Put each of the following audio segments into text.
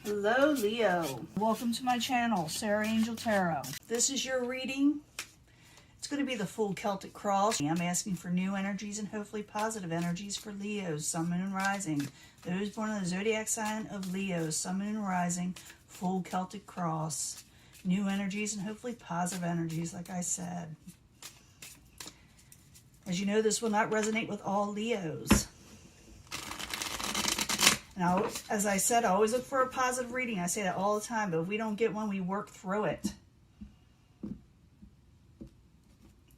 Hello, Leo. Welcome to my channel, Sarah Angel Tarot. This is your reading. It's going to be the full Celtic cross. I'm asking for new energies and hopefully positive energies for Leos, Sun, Moon, and Rising. Those born in the zodiac sign of Leo, Sun, Moon, and Rising, full Celtic cross. New energies and hopefully positive energies, like I said. As you know, this will not resonate with all Leos. Now, as I said, I always look for a positive reading. I say that all the time, but if we don't get one, we work through it.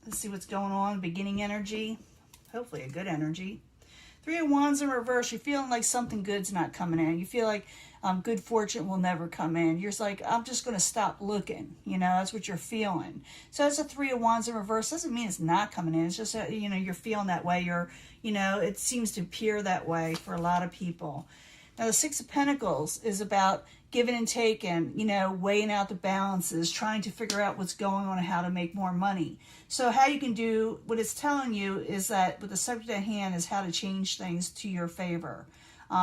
Let's see what's going on. Beginning energy. Hopefully a good energy. Three of Wands in reverse. You're feeling like something good's not coming in. You feel like good fortune will never come in. You're just like, I'm just going to stop looking. You know, that's what you're feeling. So that's a Three of Wands in reverse. Doesn't mean it's not coming in. It's just, you know, you're feeling that way. It seems to appear that way for a lot of people. Now, the Six of Pentacles is about giving and taking, you know, weighing out the balances, trying to figure out what's going on and how to make more money. So how you can do, what it's telling you is that with the subject at hand is how to change things to your favor.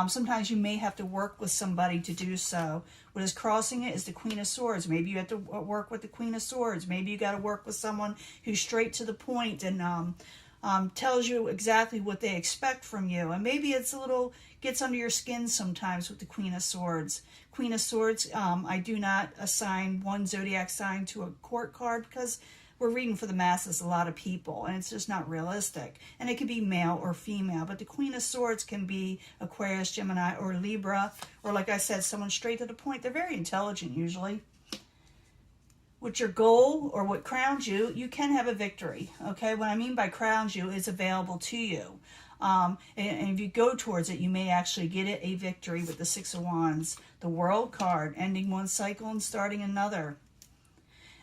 Sometimes you may have to work with somebody to do so. What is crossing it is the Queen of Swords. Maybe you have to work with the Queen of Swords. Maybe you got to work with someone who's straight to the point and tells you exactly what they expect from you. And maybe it's a little, gets under your skin sometimes with the Queen of Swords. Queen of Swords, I do not assign one zodiac sign to a court card because we're reading for the masses, a lot of people, and it's just not realistic. And it can be male or female, but the Queen of Swords can be Aquarius, Gemini, or Libra, or like I said, someone straight to the point. They're very intelligent usually. With your goal or what crowns you, you can have a victory, okay? What I mean by crowns you is available to you. And if you go towards it, you may actually get it a victory with the Six of Wands. The World card, ending one cycle and starting another.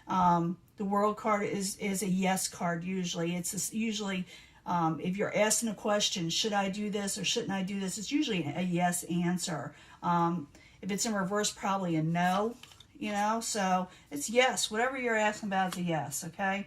The World card is a yes card usually. It's usually, if you're asking a question, should I do this or shouldn't I do this? It's usually a yes answer. If it's in reverse, probably a no. You know, so it's yes. Whatever you're asking about is a yes, okay?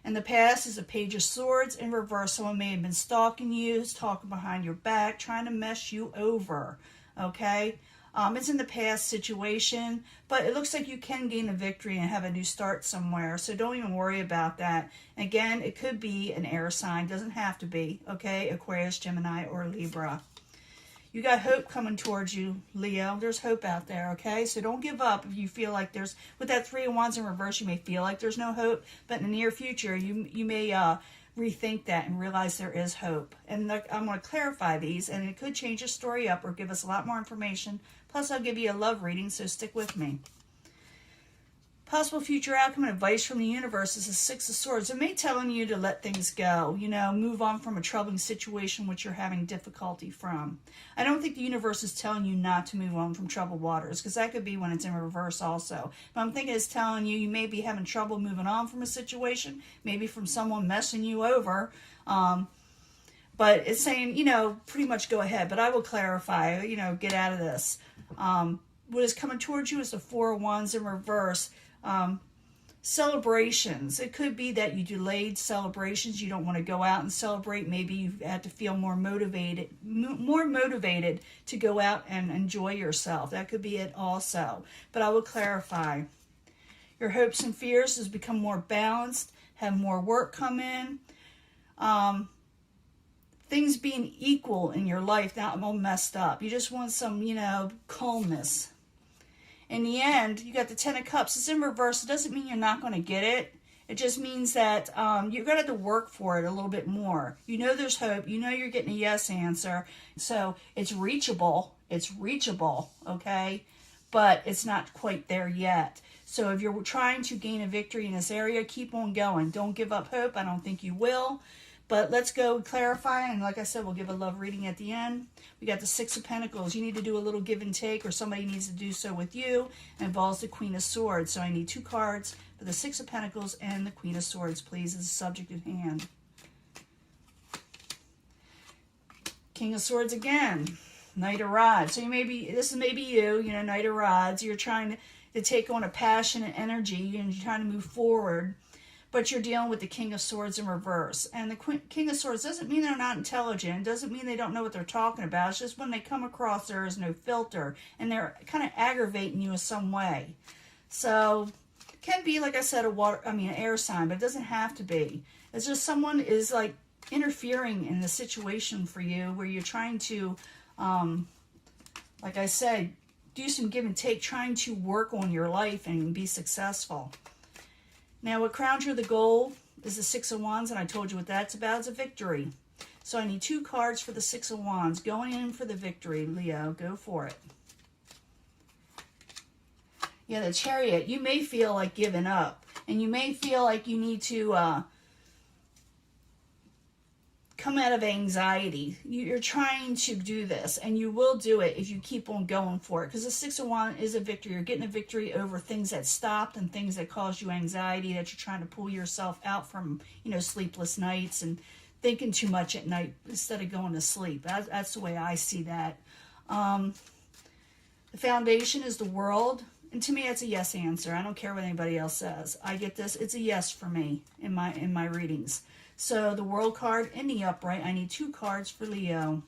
In the past is a Page of Swords in reverse. Someone may have been stalking you, talking behind your back, trying to mess you over, okay? It's in the past situation, but it looks like you can gain a victory and have a new start somewhere, so don't even worry about that. Again, it could be an air sign. Doesn't have to be, okay? Aquarius, Gemini, or Libra. You got hope coming towards you, Leo. There's hope out there, okay? So don't give up if you feel like there's, with that Three of Wands in reverse, you may feel like there's no hope, but in the near future, you may rethink that and realize there is hope. And I'm going to clarify these, and it could change the story up or give us a lot more information. Plus, I'll give you a love reading, so stick with me. Possible future outcome and advice from the universe is the Six of Swords. It may telling you to let things go, you know, move on from a troubling situation which you're having difficulty from. I don't think the universe is telling you not to move on from troubled waters, because that could be when it's in reverse also. But I'm thinking it's telling you may be having trouble moving on from a situation, maybe from someone messing you over. But it's saying, you know, pretty much go ahead. But I will clarify, you know, get out of this. What is coming towards you is the Four of Wands in reverse. Celebrations. It could be that you delayed celebrations. You don't want to go out and celebrate. Maybe you had to feel more motivated to go out and enjoy yourself. That could be it also. But I will clarify. Your hopes and fears has become more balanced, have more work come in. Things being equal in your life, not all messed up. You just want some, you know, calmness. In the end, you got the Ten of Cups. It's in reverse. It doesn't mean you're not going to get it. It just means that you're going to have to work for it a little bit more. You know there's hope. You know you're getting a yes answer. So it's reachable. It's reachable, okay? But it's not quite there yet. So if you're trying to gain a victory in this area, keep on going. Don't give up hope. I don't think you will. But let's go clarify, and like I said, we'll give a love reading at the end. We got the Six of Pentacles. You need to do a little give and take, or somebody needs to do so with you. It involves the Queen of Swords. So I need two cards for the Six of Pentacles and the Queen of Swords, please, as a subject at hand. King of Swords again. Knight of Rods. So this is maybe you know, Knight of Rods. You're trying to take on a passion and energy, and you're trying to move forward. but you're dealing with the King of Swords in reverse. And the King of Swords doesn't mean they're not intelligent. It doesn't mean they don't know what they're talking about. It's just when they come across, there is no filter, and they're kind of aggravating you in some way. So it can be, like I said, an air sign, but it doesn't have to be. It's just someone is like interfering in the situation for you, where you're trying to, like I said, do some give and take, trying to work on your life and be successful. Now, what crowns you the goal is the Six of Wands, and I told you what that's about. It's a victory. So I need 2 cards for the Six of Wands. Going in for the victory, Leo. Go for it. Yeah, the Chariot. You may feel like giving up, and you may feel like you need to come out of anxiety. You're trying to do this, and you will do it if you keep on going for it, because the Six of Wands is a victory. You're getting a victory over things that stopped and things that caused you anxiety, that you're trying to pull yourself out from, sleepless nights and thinking too much at night instead of going to sleep. That's the way I see that. The foundation is the World, and to me that's a yes answer. I don't care what anybody else says. I get this. It's a yes for me in my readings. So the World card in the upright, I need 2 cards for Leo.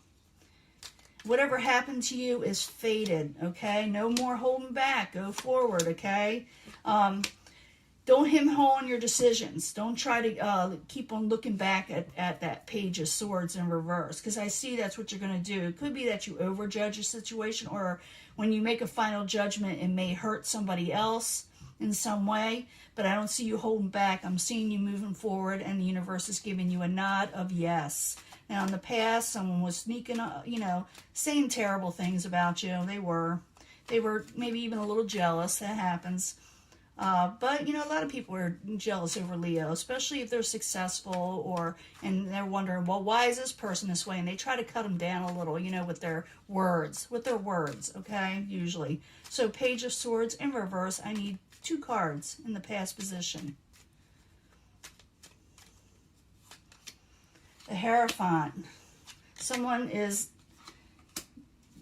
Whatever happened to you is fated, okay? No more holding back. Go forward, okay? Don't hem-haw on your decisions. Don't try to keep on looking back at that Page of Swords in reverse, because I see that's what you're going to do. It could be that you overjudge a situation, or when you make a final judgment, it may hurt somebody else in some way, but I don't see you holding back. I'm seeing you moving forward, and the universe is giving you a nod of yes. Now, in the past, someone was sneaking, saying terrible things about you. They were maybe even a little jealous. That happens. But, a lot of people are jealous over Leo, especially if they're successful, and they're wondering, well, why is this person this way? And they try to cut them down a little, with their words, okay, usually. So Page of Swords in reverse, I need 2 cards in the past position. The Hierophant. Someone is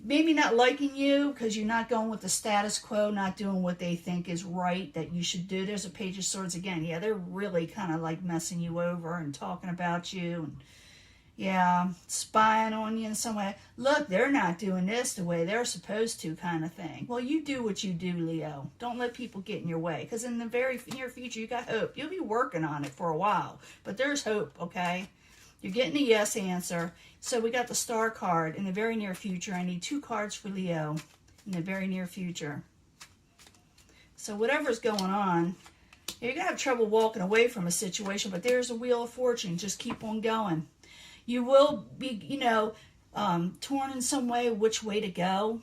maybe not liking you because you're not going with the status quo, not doing what they think is right that you should do. There's a Page of Swords again. Yeah, they're really kind of like messing you over and talking about you, and spying on you in some way. Look, they're not doing this the way they're supposed to, kind of thing. Well, you do what you do, Leo. Don't let people get in your way, because in the very near future, you got hope. You'll be working on it for a while, but there's hope, okay? You're getting a yes answer. So we got the Star card. In the very near future, I need 2 cards for Leo in the very near future. So whatever's going on, you're going to have trouble walking away from a situation, but there's a Wheel of Fortune. Just keep on going. You will be, torn in some way which way to go,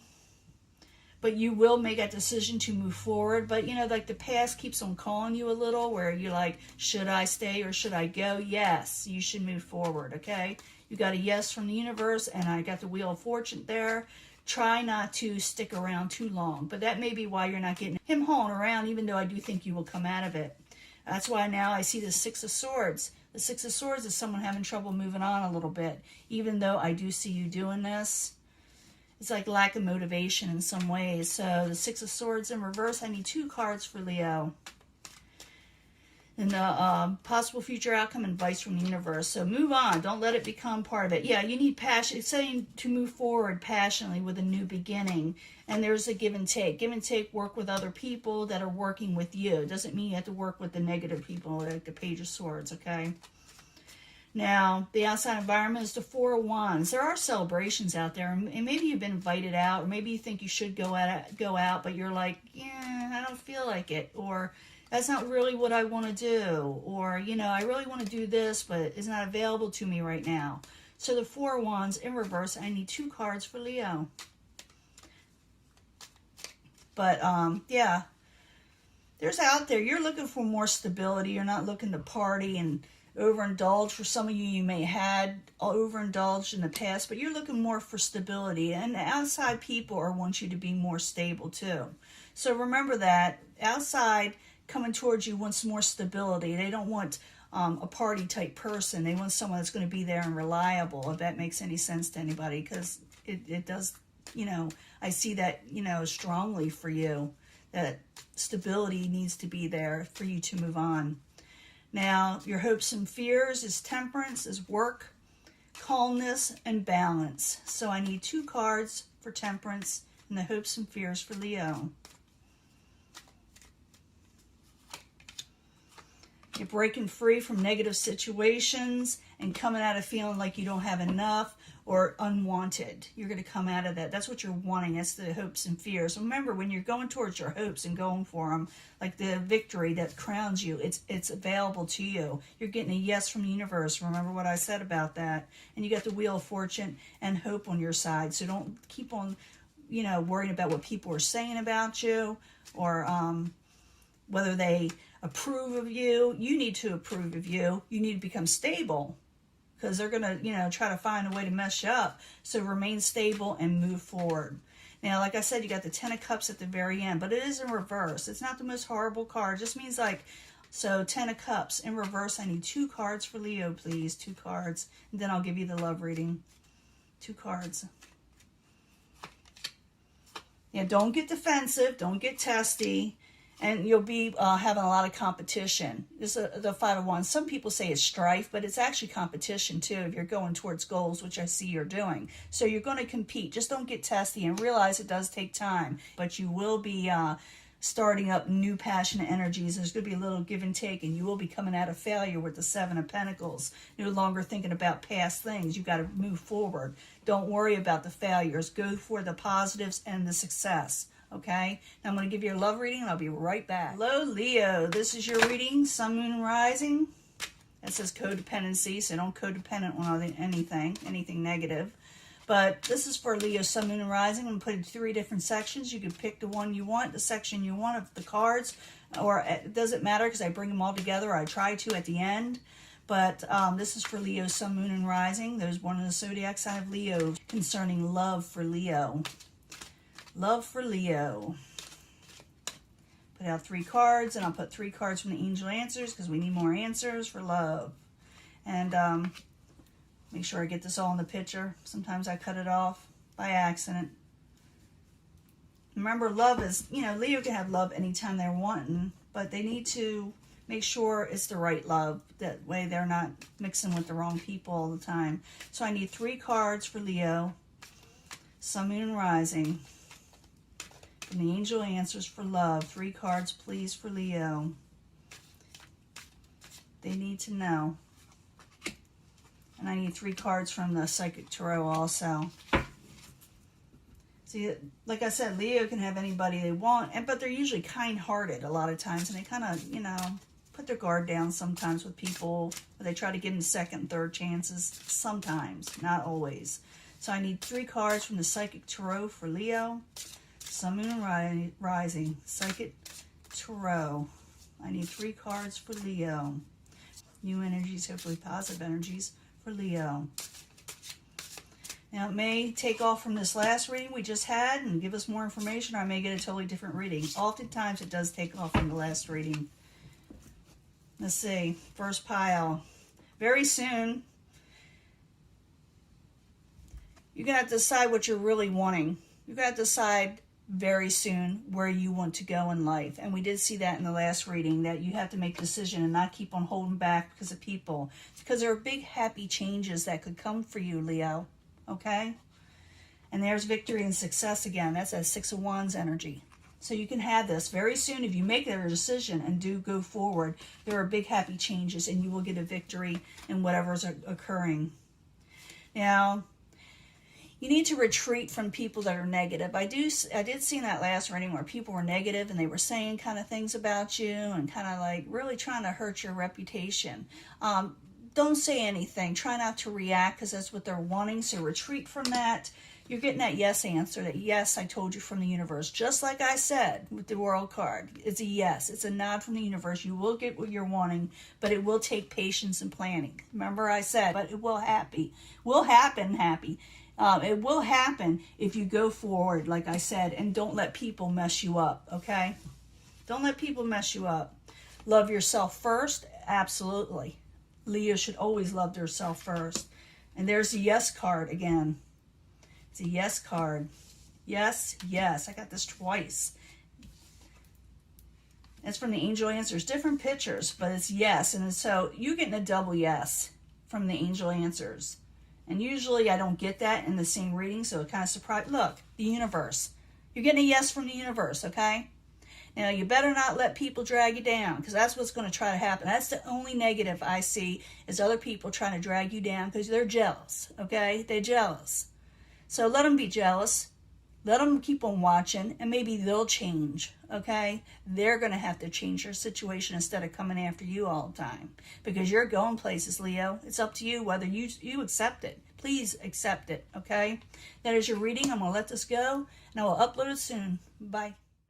but you will make that decision to move forward. But, like the past keeps on calling you a little, where you're like, should I stay or should I go? Yes, you should move forward, okay? You got a yes from the universe, and I got the Wheel of Fortune there. Try not to stick around too long, but that may be why you're not getting him hauling around, even though I do think you will come out of it. That's why now I see the Six of Swords. The Six of Swords is someone having trouble moving on a little bit, even though I do see you doing this. It's like lack of motivation in some ways. So the Six of Swords in reverse, I need 2 cards for Leo. And the possible future outcome, advice from the universe. So move on. Don't let it become part of it. Yeah, you need passion. It's saying to move forward passionately with a new beginning. And there's a give and take. Give and take, work with other people that are working with you. It doesn't mean you have to work with the negative people, like the Page of Swords, okay? Now, the outside environment is the Four of Wands. There are celebrations out there, and maybe you've been invited out, or maybe you think you should go out, but you're like, yeah, I don't feel like it, or that's not really what I want to do, or, I really want to do this, but it's not available to me right now. So the Four of Wands in reverse, I need 2 cards for Leo. But, yeah, there's out there, you're looking for more stability. You're not looking to party and overindulge. For some of you, you may had overindulged in the past, but you're looking more for stability, and the outside people want you to be more stable too. So remember that outside coming towards you wants more stability. They don't want a party type person. They want someone that's going to be there and reliable, if that makes any sense to anybody, because it does, I see that, strongly for you, that stability needs to be there for you to move on. Now, your hopes and fears is temperance, is work, calmness, and balance. So I need 2 cards for temperance and the hopes and fears for Leo. You're breaking free from negative situations and coming out of feeling like you don't have enough or unwanted. You're going to come out of that. That's what you're wanting. That's the hopes and fears. Remember, when you're going towards your hopes and going for them, like the victory that crowns you, it's available to you. You're getting a yes from the universe. Remember what I said about that. And you got the Wheel of Fortune and hope on your side. So don't keep on, worrying about what people are saying about you or whether they approve of you. You need to approve of you. You need to become stable because they're going to, try to find a way to mess you up. So remain stable and move forward. Now, like I said, you got the 10 of Cups at the very end, but it is in reverse. It's not the most horrible card. It just means so 10 of Cups in reverse. I need 2 cards for Leo, please. 2 cards. And then I'll give you the love reading. 2 cards. Yeah, don't get defensive. Don't get testy. And you'll be having a lot of competition. This is the 5 of Wands. Some people say it's strife, but it's actually competition too if you're going towards goals, which I see you're doing. So you're going to compete. Just don't get testy and realize it does take time. But you will be starting up new passionate energies. There's going to be a little give and take, and you will be coming out of failure with the 7 of Pentacles. No longer thinking about past things. You got to move forward. Don't worry about the failures. Go for the positives and the success. Okay, now I'm going to give you a love reading and I'll be right back. Hello, Leo. This is your reading, Sun, Moon, and Rising. It says codependency, so don't codependent on anything negative. But this is for Leo, Sun, Moon, and Rising. I'm going to put it in 3 different sections. You can pick the one you want, the section you want of the cards, or it doesn't matter because I bring them all together. I try to at the end. But this is for Leo, Sun, Moon, and Rising. There's one in the zodiac sign of Leo concerning love for Leo. Love for Leo. Put out 3 cards, and I'll put 3 cards from the angel answers because we need more answers for love. And make sure I get this all in the picture. Sometimes I cut it off by accident. Remember, love is, Leo can have love anytime they're wanting, but they need to make sure it's the right love. That way they're not mixing with the wrong people all the time. So I need 3 cards for Leo, Sun, Moon, and Rising. And the angel answers for love. 3 cards, please, for Leo. They need to know. And I need 3 cards from the Psychic Tarot also. See, like I said, Leo can have anybody they want, but they're usually kind-hearted a lot of times, and they kind of, put their guard down sometimes with people. They try to give them 2nd and 3rd chances sometimes, not always. So I need 3 cards from the Psychic Tarot for Leo. Sun, Moon, and Rising. Psychic Tarot. I need 3 cards for Leo. New energies, hopefully positive energies for Leo. Now, it may take off from this last reading we just had and give us more information, or I may get a totally different reading. Oftentimes, it does take off from the last reading. Let's see. First pile. Very soon, you're going to have to decide what you're really wanting. You're going to have to decide very soon where you want to go in life. And we did see that in the last reading, that you have to make a decision and not keep on holding back because of people. Because there are big, happy changes that could come for you, Leo. Okay? And there's victory and success again. That's a 6 of Wands energy. So you can have this very soon. If you make that decision and do go forward, there are big, happy changes and you will get a victory in whatever's occurring. Now, you need to retreat from people that are negative. I did see in that last reading where people were negative and they were saying kind of things about you and kind of like really trying to hurt your reputation. Don't say anything. Try not to react because that's what they're wanting. So retreat from that. You're getting that yes answer, that yes, I told you from the universe. Just like I said with the World card. It's a yes. It's a nod from the universe. You will get what you're wanting, but it will take patience and planning. Remember I said, but it will happen. It will happen if you go forward, like I said, and don't let people mess you up, okay? Don't let people mess you up. Love yourself first, absolutely. Leo should always love themselves first. And there's the yes card again. It's a yes card. Yes, yes. I got this twice. It's from the angel answers. Different pictures, but it's yes. And so you're getting a double yes from the angel answers. And usually I don't get that in the same reading, so it kind of surprised. Look, the universe. You're getting a yes from the universe, okay? Now, you better not let people drag you down, because that's what's going to try to happen. That's the only negative I see, is other people trying to drag you down because they're jealous, okay? They're jealous. So let them be jealous. Let them keep on watching, and maybe they'll change, okay? They're going to have to change their situation instead of coming after you all the time, because you're going places, Leo. It's up to you whether you accept it. Please accept it, okay? That is your reading. I'm going to let this go, and I will upload it soon. Bye.